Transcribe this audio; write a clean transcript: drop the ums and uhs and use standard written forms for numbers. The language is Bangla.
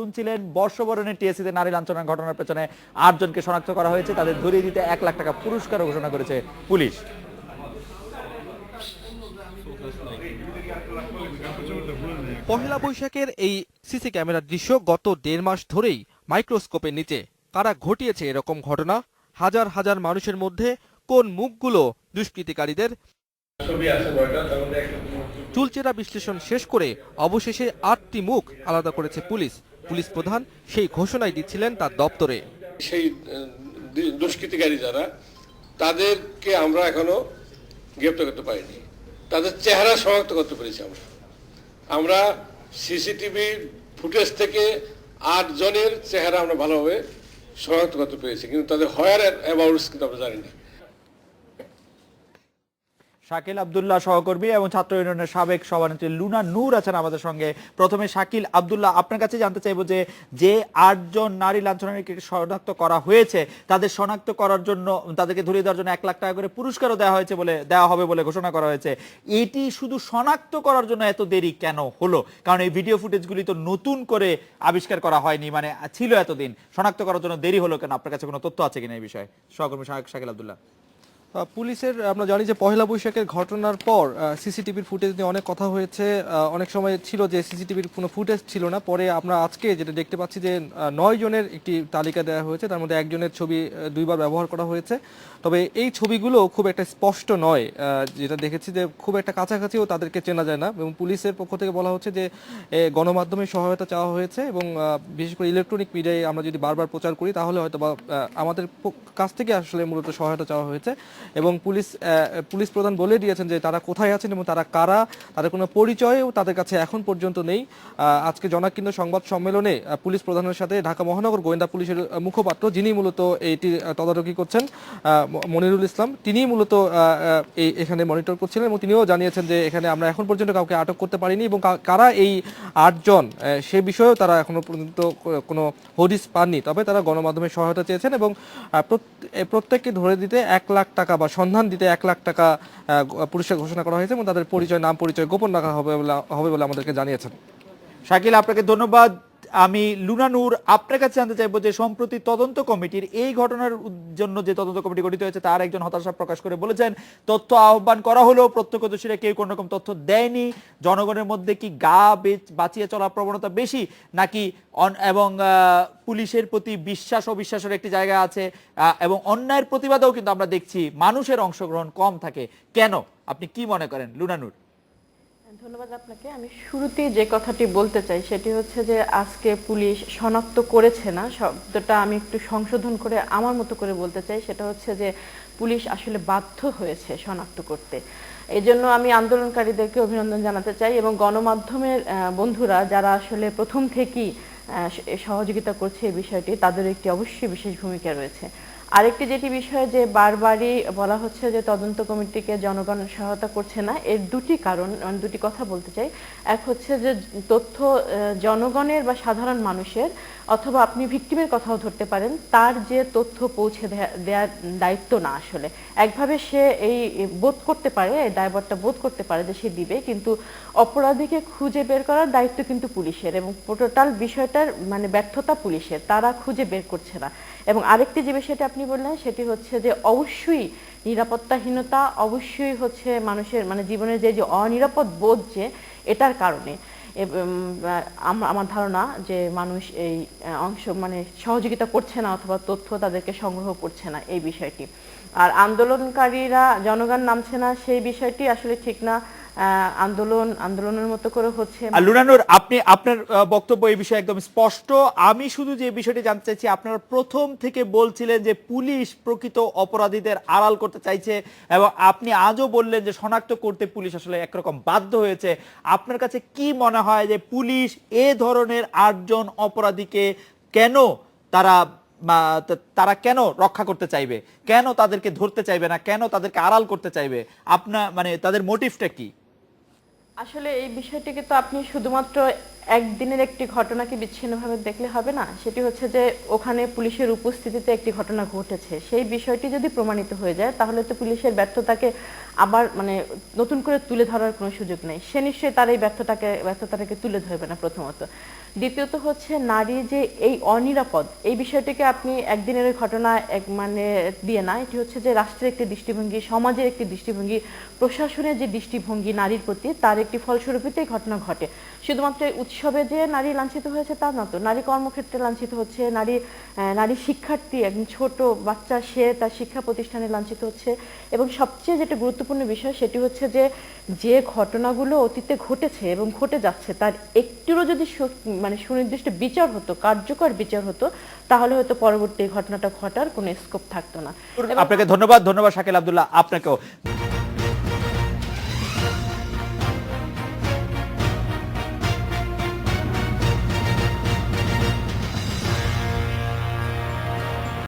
শুনছিলেন বর্ষবরণের টিএসসিতে নারী লাঞ্ছনার ঘটনার পেছনে 8 জনকে শনাক্ত করা হয়েছে, তাদের ধরিয়ে দিতে 1 লাখ টাকা পুরস্কার ঘোষণা করেছে পুলিশ। পহেলা বৈশাখের এই সিসি ক্যামেরার দৃশ্য গত 1.5 মাস ধরেই মাইক্রোস্কোপের নিচে। কারা ঘটিয়েছে এরকম ঘটনা? হাজার হাজার মানুষের মধ্যে কোন মুখগুলো দুষ্কৃতিকারীদের? চুলচেরা বিশ্লেষণ শেষ করে অবশেষে 8টি মুখ আলাদা করেছে পুলিশ। পুলিশ প্রধান সেই ঘোষণাই দিচ্ছিলেন তার দপ্তরে। সেই দুষ্কৃতিকারী যারা, তাদেরকে আমরা এখনো গ্রেপ্তার করতে পারিনি। তাদের চেহারা শনাক্ত করতে পেরেছি আমরা সিসিটিভির ফুটেজ থেকে 8 জনের চেহারা আমরা ভালোভাবে শনাক্ত করতে পেরেছি, কিন্তু তাদের হয়ার অ্যাবাউটস কিন্তু আমরা জানি না। শাকিল আব্দুল্লাহ সহকর্মী এবং ছাত্র ইউনিয়নের সাবেক সভানেত্রী লুনা নূর আছেন আমাদের সঙ্গে। প্রথমে শাকিল আব্দুল্লাহ, আপনার কাছে জানতে চাইবো যে 8 জন নারী লাঞ্ছনাকারীকে শনাক্ত করা হয়েছে, তাদের শনাক্ত করার জন্য, তাদেরকে ধরিয়ে দেওয়ার জন্য 1 লাখ টাকা করে পুরস্কারও দেওয়া হবে বলে ঘোষণা করা হয়েছে। এটি শুধু শনাক্ত করার জন্য এত দেরি কেন হলো? কারণ এই ভিডিও ফুটেজগুলি তো নতুন করে আবিষ্কার করা হয়নি, মানে ছিল এতদিন, শনাক্ত করার জন্য দেরি হলো কেন? আপনার কাছে কোনো তথ্য আছে কিনা এই বিষয়ে, সহকর্মী শাকিল আব্দুল্লাহ? পুলিশের আমরা জানি যে পহেলা বৈশাখের ঘটনার পর সিসিটিভির ফুটেজ নিয়ে অনেক কথা হয়েছে। অনেক সময় ছিল যে সিসিটিভির কোনো ফুটেজ ছিল না, পরে আমরা আজকে যেটা দেখতে পাচ্ছি যে 9 জনের একটি তালিকা দেওয়া হয়েছে, তার মধ্যে একজনের ছবি 2 বার ব্যবহার করা হয়েছে। তবে এই ছবিগুলো খুব একটা স্পষ্ট নয়, যেটা দেখেছি যে খুব একটা কাছাকাছিও তাদেরকে চেনা যায় না, এবং পুলিশের পক্ষ থেকে বলা হচ্ছে যে গণমাধ্যমে সহায়তা চাওয়া হয়েছে, এবং বিশেষ করে ইলেকট্রনিক মিডিয়ায় আমরা যদি বারবার প্রচার করি তাহলে হয়তো বা আমাদের কাছ থেকে আসলে মূলত সহায়তা চাওয়া হয়েছে। এবং পুলিশ প্রধান বলে দিয়েছেন যে তারা কোথায় আছেন এবং তারা কারা, তাদের কোনো পরিচয়ও তাদের কাছে এখন পর্যন্ত নেই। আজকে জনাকীর্ণ সংবাদ সম্মেলনে পুলিশ প্রধানের সাথে ঢাকা মহানগর গোয়েন্দা পুলিশের মুখপাত্র, যিনি মূলত এইটি তদারকি করছেন, মনিরুল ইসলাম, তিনি মূলত এখানে মনিটর করছিলেন, এবং তিনিও জানিয়েছেন যে এখানে আমরা এখন পর্যন্ত কাউকে আটক করতে পারিনি, এবং কারা এই 8 জন সে বিষয়েও তারা এখনো পর্যন্ত কোনো হদিস পাননি। তবে তারা গণমাধ্যমের সহায়তা চেয়েছেন, এবং প্রত্যেককে ধরে দিতে 1 লাখ টাকা বা সন্ধান দিতে 1 লাখ টাকা পুরস্কার ঘোষণা করা হয়েছে, এবং তাদের নাম পরিচয় গোপন রাখা হবে বলে আমাদেরকে জানিয়েছেন। শাকিল, আপনাকে ধন্যবাদ। আমি লুনা নূর, আপনার কাছে জানতে চাইবো যে সম্প্রতি তদন্ত কমিটির এই ঘটনার জন্য যে তদন্ত কমিটি গঠিত হয়েছে, তার একজন হতাশা প্রকাশ করে বলেছেন তথ্য আহ্বান করা হলেও প্রত্যক্ষদর্শীরা কেউ কোনো রকম তথ্য দেয়নি। জনগণের মধ্যে কি বাঁচিয়ে চলার প্রবণতা বেশি, নাকি এবং পুলিশের প্রতি বিশ্বাস অবিশ্বাসের একটি জায়গা আছে, এবং অন্যায়ের প্রতিবাদেও কিন্তু আমরা দেখছি মানুষের অংশগ্রহণ কম থাকে কেন? আপনি কি মনে করেন লুনা নূর? ধন্যবাদ আপনাকে। আমি শুরুতেই যে কথাটি বলতে চাই সেটি হচ্ছে যে আজকে পুলিশ শনাক্ত করেছে না, শব্দটা আমি একটু সংশোধন করে আমার মতো করে বলতে চাই। সেটা হচ্ছে যে পুলিশ আসলে বাধ্য হয়েছে শনাক্ত করতে। এই জন্য আমি আন্দোলনকারীদেরকে অভিনন্দন জানাতে চাই, এবং গণমাধ্যমের বন্ধুরা যারা আসলে প্রথম থেকেই সহযোগিতা করছে এই বিষয়টি, তাদের একটি অবশ্যই বিশেষ ভূমিকা রয়েছে। আরেকটি যেটি বিষয় যে বারবারই বলা হচ্ছে যে তদন্ত কমিটিকে জনগণ সহায়তা করছে না, এর দুটি কারণ, দুটি কথা বলতে চাই। এক হচ্ছে যে তথ্য জনগণের বা সাধারণ মানুষের, অথবা আপনি ভিকটিমের কথাও ধরতে পারেন, তার যে তথ্য পৌঁছে দেওয়ার দায়িত্ব না। আসলে একভাবে সে এই বোধ করতে পারে, এই দায়ভারটা বোধ করতে পারে যে সে দিবে, কিন্তু অপরাধীকে খুঁজে বের করার দায়িত্ব কিন্তু পুলিশের, এবং টোটাল বিষয়টার মানে ব্যর্থতা পুলিশের, তারা খুঁজে বের করছে না। এবং আরেকটি যে বিষয়টা আপনি বললেন সেটি হচ্ছে যে অবশ্যই নিরাপত্তাহীনতা, অবশ্যই হচ্ছে মানুষের মানে জীবনের যে অনিরাপদ বোধ, যে এটার কারণে আমার ধারণা যে মানুষ এই মানে সহযোগিতা করছে না, অথবা তথ্য তাদেরকে সংগ্রহ করছে না, এই বিষয়টি। আর আন্দোলনকারীরা জনগণ নামছে না, সেই বিষয়টি আসলে ঠিক না। আন্দোলনের মতো করে হচ্ছে। লুনা নূর, আপনি আপনার বক্তব্য এই বিষয়ে একদম স্পষ্ট। আমি শুধু যে বিষয়টি জানতে চাইছি, আপনারা প্রথম থেকে বলছিলেন যে পুলিশ প্রকৃত অপরাধীদের আড়াল করতে চাইছে, এবং আপনি আজও বললেন যে শনাক্ত করতে পুলিশ আসলে একরকম বাধ্য হয়েছে। আপনার কাছে কি মনে হয় যে পুলিশ এ ধরনের 8 জন অপরাধীকে কেন তারা কেন রক্ষা করতে চাইবে, কেন তাদেরকে ধরতে চাইবে না, কেন তাদেরকে আড়াল করতে চাইবে? আপনার মানে তাদের মোটিভটা কি? আসলে এই বিষয়টিকে তো আপনি শুধুমাত্র একদিনের একটি ঘটনাকে বিচ্ছিন্নভাবে দেখলে হবে না, সেটি হচ্ছে যে ওখানে পুলিশের উপস্থিতিতে একটি ঘটনা ঘটেছে, সেই বিষয়টি যদি প্রমাণিত হয়ে যায় তাহলে তো পুলিশের ব্যর্থতাকে আবার মানে নতুন করে তুলে ধরার কোনো সুযোগ নেই। সে নিশ্চয়ই তার এই ব্যর্থতাটাকে তুলে ধরবে না প্রথমত। দ্বিতীয়ত হচ্ছে নারী যে এই অনিরাপদ, এই বিষয়টিকে আপনি একদিনের ঘটনা মানে দিয়ে না, এটি হচ্ছে যে রাষ্ট্রের একটি দৃষ্টিভঙ্গি, সমাজের একটি দৃষ্টিভঙ্গি, প্রশাসনের যে দৃষ্টিভঙ্গি নারীর প্রতি, তার একটি ফলস্বরূপই এই ঘটনা ঘটে। শুধুমাত্র উৎসবে যে নারী লাঞ্ছিত হয়েছে তা না তো, নারী কর্মক্ষেত্রে লাঞ্ছিত হচ্ছে, নারী শিক্ষার্থী, একজন ছোট বাচ্চা সে তার শিক্ষা প্রতিষ্ঠানে লাঞ্ছিত হচ্ছে। এবং সবচেয়ে যেটা গুরুত্বপূর্ণ বিষয় সেটি হচ্ছে যে ঘটনাগুলো অতীতে ঘটেছে এবং ঘটে যাচ্ছে তার একটুরও যদি মানে সুনির্দিষ্ট বিচার হতো, কার্যকর বিচার হতো, তাহলে হয়তো পরবর্তী ঘটনাটা ঘটার কোনো স্কোপ থাকতো না। আপনাকে ধন্যবাদ শাকিল আব্দুল্লাহ, আপনাকেও।